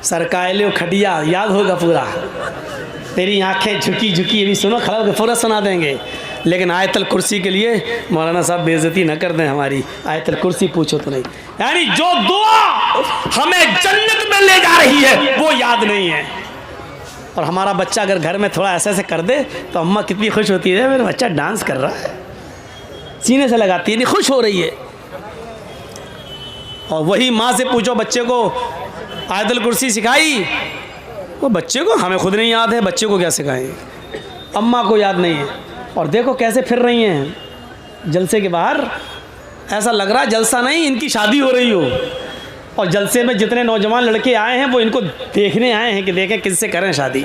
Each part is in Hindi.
सरकायले खटिया याद होगा पूरा, तेरी आंखें झुकी झुकी, अभी सुनो खड़ा होकर पूरा सुना देंगे। लेकिन आयतल कुर्सी के लिए मौलाना साहब बेइज्जती न कर दें हमारी, आयतल कुर्सी पूछो तो नहीं, यानी जो दुआ हमें जन्नत में ले जा रही है वो याद नहीं है। और हमारा बच्चा अगर घर में थोड़ा ऐसे ऐसे कर दे तो अम्मा कितनी खुश होती है, मेरा बच्चा डांस कर रहा है, सीने से लगाती है, नहीं खुश हो रही है। और वही माँ से पूछो बच्चे को आयतल कुर्सी सिखाई, वो बच्चे को, हमें खुद नहीं याद है, बच्चे को क्या सिखाएं, अम्मा को याद नहीं है। और देखो कैसे फिर रही हैं जलसे के बाहर, ऐसा लग रहा है जलसा नहीं इनकी शादी हो रही हो। और जलसे में जितने नौजवान लड़के आए हैं वो इनको देखने आए हैं कि देखें किससे करें शादी।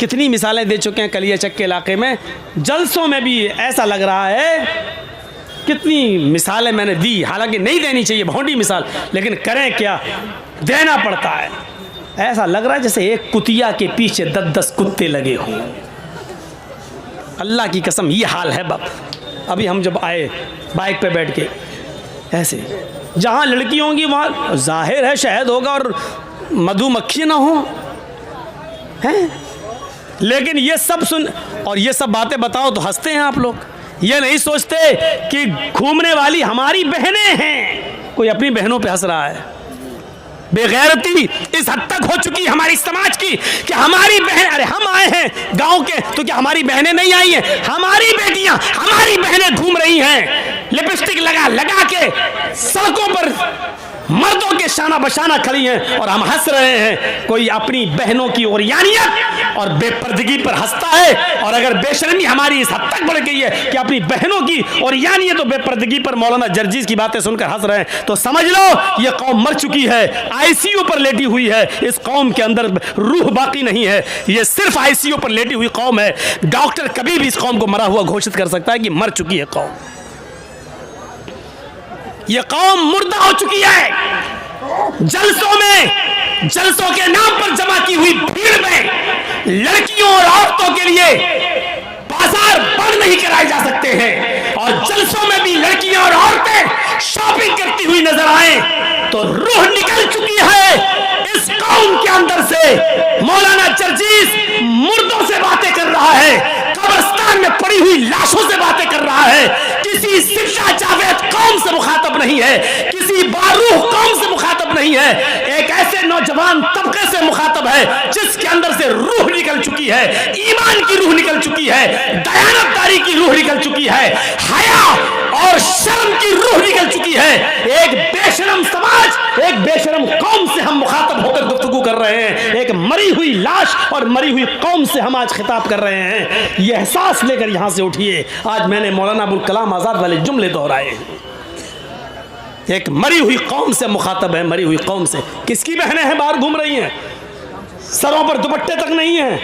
कितनी मिसालें दे चुके हैं कलियाचक के इलाके में, जलसों में भी ऐसा लग रहा है, कितनी मिसालें मैंने दी, हालांकि नहीं देनी चाहिए भौंडी मिसाल, लेकिन करें क्या, देना पड़ता है। ऐसा लग रहा है जैसे एक कुतिया के पीछे 10-10 कुत्ते लगे हों। अल्लाह की कसम ये हाल है बाप। अभी हम जब आए बाइक पे बैठ के, ऐसे जहाँ लड़की होंगी वहाँ जाहिर है शहद होगा और मधुमक्खी ना हो, हैं? लेकिन ये सब सुन और ये सब बातें बताओ तो हंसते हैं आप लोग। ये नहीं सोचते कि घूमने वाली हमारी बहनें हैं, कोई अपनी बहनों पे हंस रहा है। बेगैरती इस हद तक हो चुकी है हमारी समाज की कि हमारी बहन, अरे हम आए हैं गांव के तो क्या हमारी बहनें नहीं आई हैं? हमारी बेटियां, हमारी बहनें घूम रही हैं लिपस्टिक लगा लगा के सड़कों पर, मर्दों के शाना बशाना खड़ी हैं और हम हंस रहे हैं। कोई अपनी बहनों की ओरियानियत और बेपर्दगी पर हंसता है, और अगर बेशर्मी हमारी इस हद तक बढ़ गई है कि अपनी बहनों की ओरियानियत और बेपर्दगी पर मौलाना जर्जीज की बातें सुनकर हंस रहे हैं, तो समझ लो ये कौम मर चुकी है, आईसीयू पर लेटी हुई है। इस कौम के अंदर रूह बाकी नहीं है, ये सिर्फ आईसीयू पर लेटी हुई कौम है। डॉक्टर कभी भी इस कौम को मरा हुआ घोषित कर सकता है कि मर चुकी है कौम, ये कौम मुर्दा हो चुकी है। जलसों में, जलसों के नाम पर जमा की हुई भीड़ में लड़कियों और औरतों के लिए बाजार बंद नहीं कराए जा सकते हैं, और जलसों में भी लड़कियां और औरतें शॉपिंग करती हुई नजर आए तो रूह निकल चुकी है इस कौम के अंदर से। मौलाना जर्जीस मुर्दों से बातें कर रहा है, कब्रिस्तान में पड़ी हुई लाशों से बातें कर रहा है, किसी सिरसा जावेद कौम से मुखातब नहीं है, किसी बारूह कौम से मुखातब नहीं है, एक ऐसे नौजवान तबके से मुखातब है जिसके अंदर से रूह निकल चुकी है, ईमान की रूह निकल चुकी है, दयानतदारी की रूह निकल चुकी है, हया और शर्म की रूह निकल चुकी है। एक बेशरम समाज, एक बेशरम कौम से हम मुखातब होकर गुफ्तगू कर रहे हैं, एक मरी हुई लाश और मरी हुई कौम से हम आज खिताब कर रहे हैं। यह एहसास लेकर यहां से उठिए। आज मैंने मौलाना अबुल कलाम आजाद वाले जुमले दोहराए, एक मरी हुई कौम से मुखातब है, मरी हुई कौम से। किसकी बहनें हैं बाहर घूम रही हैं, सरों पर दुपट्टे तक नहीं है,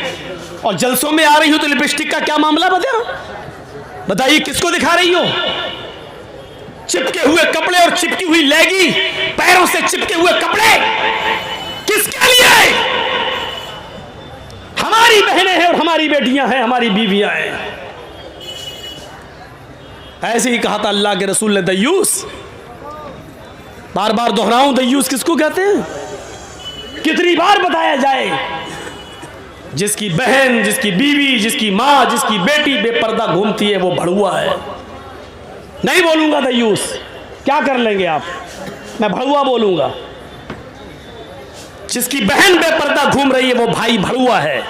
और जलसों में आ रही हो तो लिपस्टिक का क्या मामला बताइए किसको दिखा रही हो? चिपके हुए कपड़े और चिपकी हुई लेगी, पैरों से चिपके हुए कपड़े किसके लिए? हमारी बहनें हैं और हमारी बेटियां हैं, हमारी बीवियां हैं। ऐसे ही कहा था अल्लाह के रसूल ने, दयूस, बार बार दोहराऊं, दयूस किसको कहते हैं? कितनी बार बताया जाए? जिसकी बहन, जिसकी बीवी, जिसकी मां, जिसकी बेटी बेपर्दा घूमती है वो भड़ुआ है। नहीं बोलूंगा दयूस, क्या कर लेंगे आप, मैं भड़ुआ बोलूंगा। जिसकी बहन बेपर्दा घूम रही है वो भाई भड़ुआ है,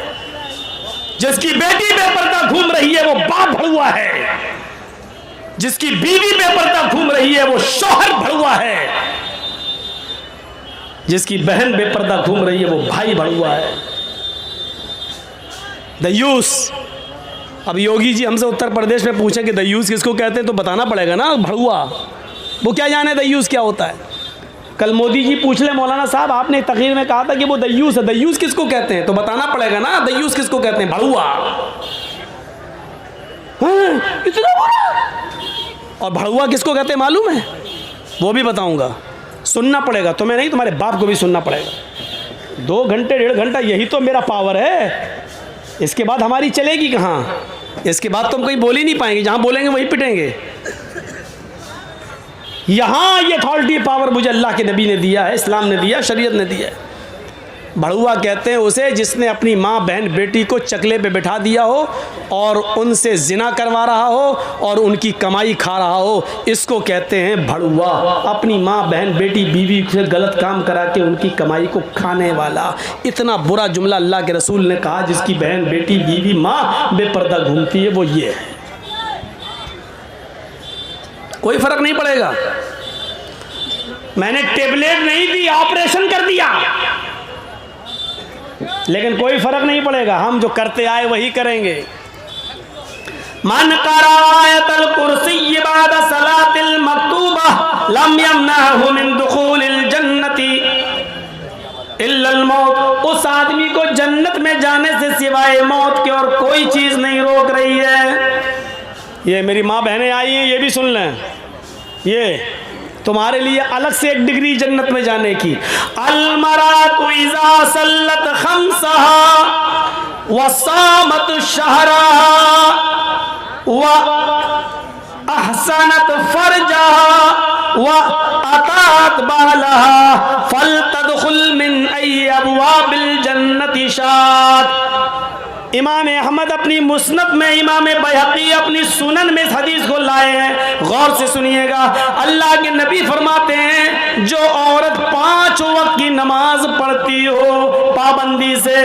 जिसकी बेटी बेपर्दा घूम रही है वो बाप भड़ुआ है, जिसकी बीवी बेपर्दा घूम रही है वो शौहर भड़ुआ है, जिसकी बहन बेपर्दा घूम रही है वो भाई भड़ुआ है। दयूस, अब योगी जी हमसे उत्तर प्रदेश में पूछे कि दयूस किसको कहते हैं तो बताना पड़ेगा ना, भड़ुआ। वो क्या जाने दयूस क्या होता है? कल मोदी जी पूछ ले मौलाना साहब, आपने तकरीर में कहा था कि वो दयूस है, दयूस किसको कहते हैं तो बताना पड़ेगा ना, दयूस किसको कहते हैं? भड़ुआ। हाँ, इतना बुरा। और भड़ुआ किसको कहते हैं मालूम है? वो भी बताऊंगा, सुनना पड़ेगा तुम्हें, नहीं तुम्हारे बाप को भी सुनना पड़ेगा। 2 घंटे 1.5 घंटा यही तो मेरा पावर है, इसके बाद हमारी चलेगी कहाँ? इसके बाद तुम कहीं बोल ही नहीं पाएंगे, जहाँ बोलेंगे वहीं पिटेंगे। यहाँ ये अथॉरिटी पावर मुझे अल्लाह के नबी ने दिया है, इस्लाम ने दिया, शरीयत ने दिया है। भड़ुआ कहते हैं उसे जिसने अपनी माँ बहन बेटी को चकले पे बिठा दिया हो और उनसे जिना करवा रहा हो और उनकी कमाई खा रहा हो, इसको कहते हैं भड़ुआ। अपनी माँ बहन बेटी बीवी से गलत काम करा के उनकी कमाई को खाने वाला। इतना बुरा जुमला अल्लाह के रसूल ने कहा, जिसकी बहन बेटी बीवी माँ बेपर्दा घूमती है वो ये है। कोई फर्क नहीं पड़ेगा। मैंने टेबलेट नहीं दी, ऑपरेशन कर दिया, लेकिन कोई फर्क नहीं पड़ेगा। हम जो करते आए वही करेंगे। मन करायतल कुर्सी बाद सलातिल मक्तूबा लम यमनहु मिन दुखूलिल जन्नती इल्लल मौत। उस आदमी को जन्नत में जाने से सिवाय मौत की और कोई चीज नहीं रोक रही है। ये मेरी माँ बहनें आई हैं, ये भी सुन लें, ये तुम्हारे लिए अलग से एक डिग्री जन्नत में जाने की। अलमरातु इज़ा सल्लत खम्सहा व सामत शहरहा व अहसनत फरजहा व अतात बालहा फलतदखुल मिन अय्यि अबवाबिल जन्नति शात। इमाम अहमद अपनी मुस्नद में, इमाम बैहक़ी अपनी सुनन में इस हदीस को लाए हैं। गौर से सुनिएगा। अल्लाह के नबी फरमाते हैं, जो औरत 5 वक्त की नमाज पढ़ती हो पाबंदी से,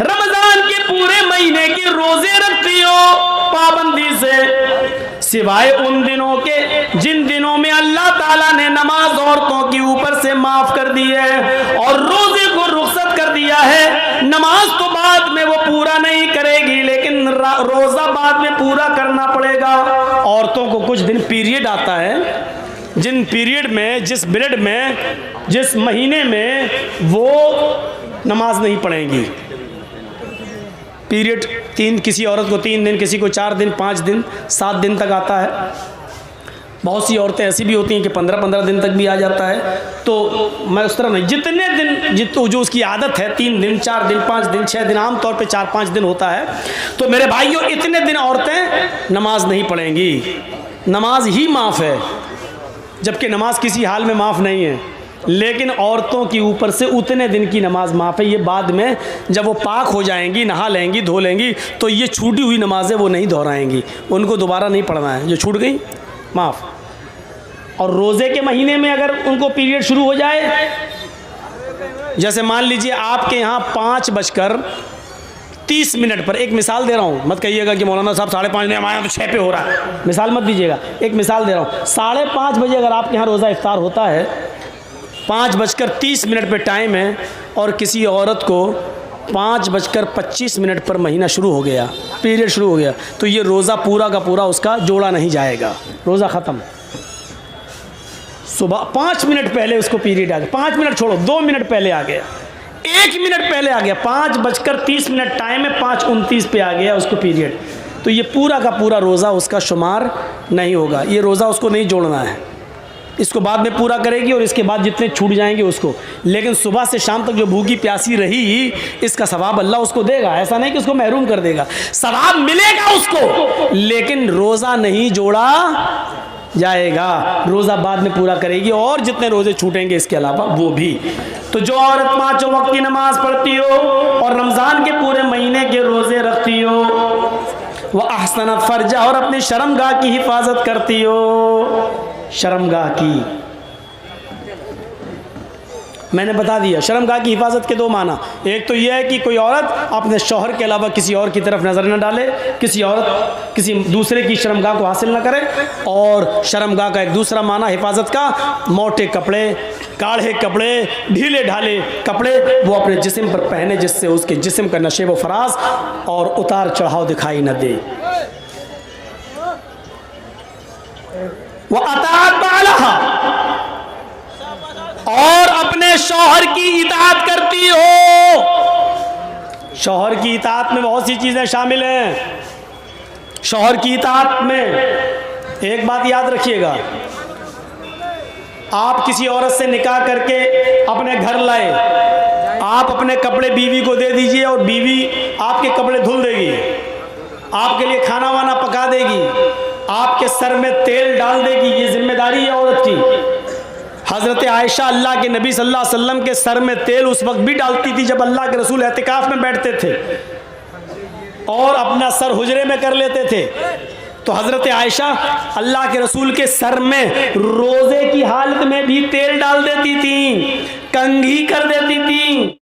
रमजान के पूरे महीने के रोजे रखती हो पाबंदी से, सिवाय उन दिनों के जिन दिनों में अल्लाह ताला ने नमाज औरतों के ऊपर से माफ कर दी है और रोजे को रुखसत कर दिया है। नमाज तो बाद में वो पूरा नहीं करेगी, लेकिन रोजा बाद में पूरा करना पड़ेगा। औरतों को कुछ दिन पीरियड आता है, जिन पीरियड में, जिस पीरियड में, जिस महीने में वो नमाज नहीं पढ़ेंगी। पीरियड किसी औरत को 3 दिन, किसी को 4 दिन, 5 दिन, 7 दिन तक आता है। बहुत सी औरतें ऐसी भी होती हैं कि 15-15 दिन तक भी आ जाता है। तो मैं उस तरह नहीं, जितने दिन जो उसकी आदत है, 3 दिन, 4 दिन, 5 दिन, 6 दिन, आमतौर पे 4-5 दिन होता है। तो मेरे भाइयों, इतने दिन औरतें नमाज नहीं पढ़ेंगी। नमाज ही माफ़ है, जबकि नमाज किसी हाल में माफ़ नहीं है, लेकिन औरतों के ऊपर से उतने दिन की नमाज माफ़ है। ये बाद में जब वो पाक हो जाएंगी, नहा लेंगी, धो लेंगी, तो ये छूटी हुई नमाजें वो नहीं दोहराएंगी, उनको दोबारा नहीं पढ़ना है। जो छूट गई माफ़। और रोज़े के महीने में अगर उनको पीरियड शुरू हो जाए, जैसे मान लीजिए आपके यहाँ 5:30 पर, एक मिसाल दे रहा हूँ, मत कहिएगा कि मौलाना साहब 5:30 नहीं, हमारे यहाँ तो 6 पे हो रहा है, मिसाल मत दीजिएगा, एक मिसाल दे रहा हूँ। 5:30 बजे अगर आपके यहाँ रोज़ा इफ्तार होता है, 5:30 पे टाइम है और किसी औरत को 5:25 पर महीना शुरू हो गया, पीरियड शुरू हो गया, तो ये रोज़ा पूरा का पूरा उसका जोड़ा नहीं जाएगा, रोज़ा ख़त्म। सुबह 5 मिनट पहले उसको पीरियड आ गया, 5 मिनट छोड़ो, 2 मिनट पहले आ गया, 1 मिनट पहले आ गया, 5:30 टाइम है, 5:29 पे आ गया उसको पीरियड, तो ये पूरा का पूरा रोज़ा उसका शुमार नहीं होगा। ये रोज़ा उसको नहीं जोड़ना है, इसको बाद में पूरा करेगी और इसके बाद जितने छूट जाएंगे उसको। लेकिन सुबह से शाम तक जो भूखी प्यासी रही, इसका सवाब अल्लाह उसको देगा। ऐसा नहीं कि उसको महरूम कर देगा, सवाब मिलेगा उसको, लेकिन रोज़ा नहीं जोड़ा जाएगा। रोज़ा बाद में पूरा करेगी और जितने रोज़े छूटेंगे इसके अलावा वो भी। तो जो औरत 5 वक्त की नमाज पढ़ती हो और रमज़ान के पूरे महीने के रोज़े रखती हो, वह अहसनत फरजा, और अपनी शर्मगाह की हिफाजत करती हो। शर्मगाह की मैंने बता दिया, शर्मगाह की हिफाजत के 2 माना। एक तो यह है कि कोई औरत अपने शौहर के अलावा किसी और की तरफ नज़र न डाले, किसी औरत किसी दूसरे की शर्मगाह को हासिल न करे। और शर्मगाह का एक दूसरा माना हिफाजत का, मोटे कपड़े, गाढ़े कपड़े, ढीले ढाले कपड़े वो अपने जिस्म पर पहने, जिससे उसके जिस्म का नशेब व फराज और उतार चढ़ाव दिखाई न दे। वह अताअत बालहा, और अपने शौहर की इताअत करती हो। शौहर की इताअत में बहुत सी चीज़ें शामिल हैं। शौहर की इताअत में एक बात याद रखिएगा, आप किसी औरत से निकाह करके अपने घर लाए, आप अपने कपड़े बीवी को दे दीजिए और बीवी आपके कपड़े धुल देगी, आपके लिए खाना वाना पका देगी, आपके सर में तेल डाल देगी। ये जिम्मेदारी है औरत की। हज़रत आयशा अल्लाह के नबी सल्लल्लाहु अलैहि वसल्लम के सर में तेल उस वक्त भी डालती थी जब अल्लाह के रसूल एतिकाफ में बैठते थे और अपना सर हुजरे में कर लेते थे। तो हज़रत आयशा अल्लाह के रसूल के सर में रोज़े की हालत में भी तेल डाल देती थी, कंघी कर देती थी।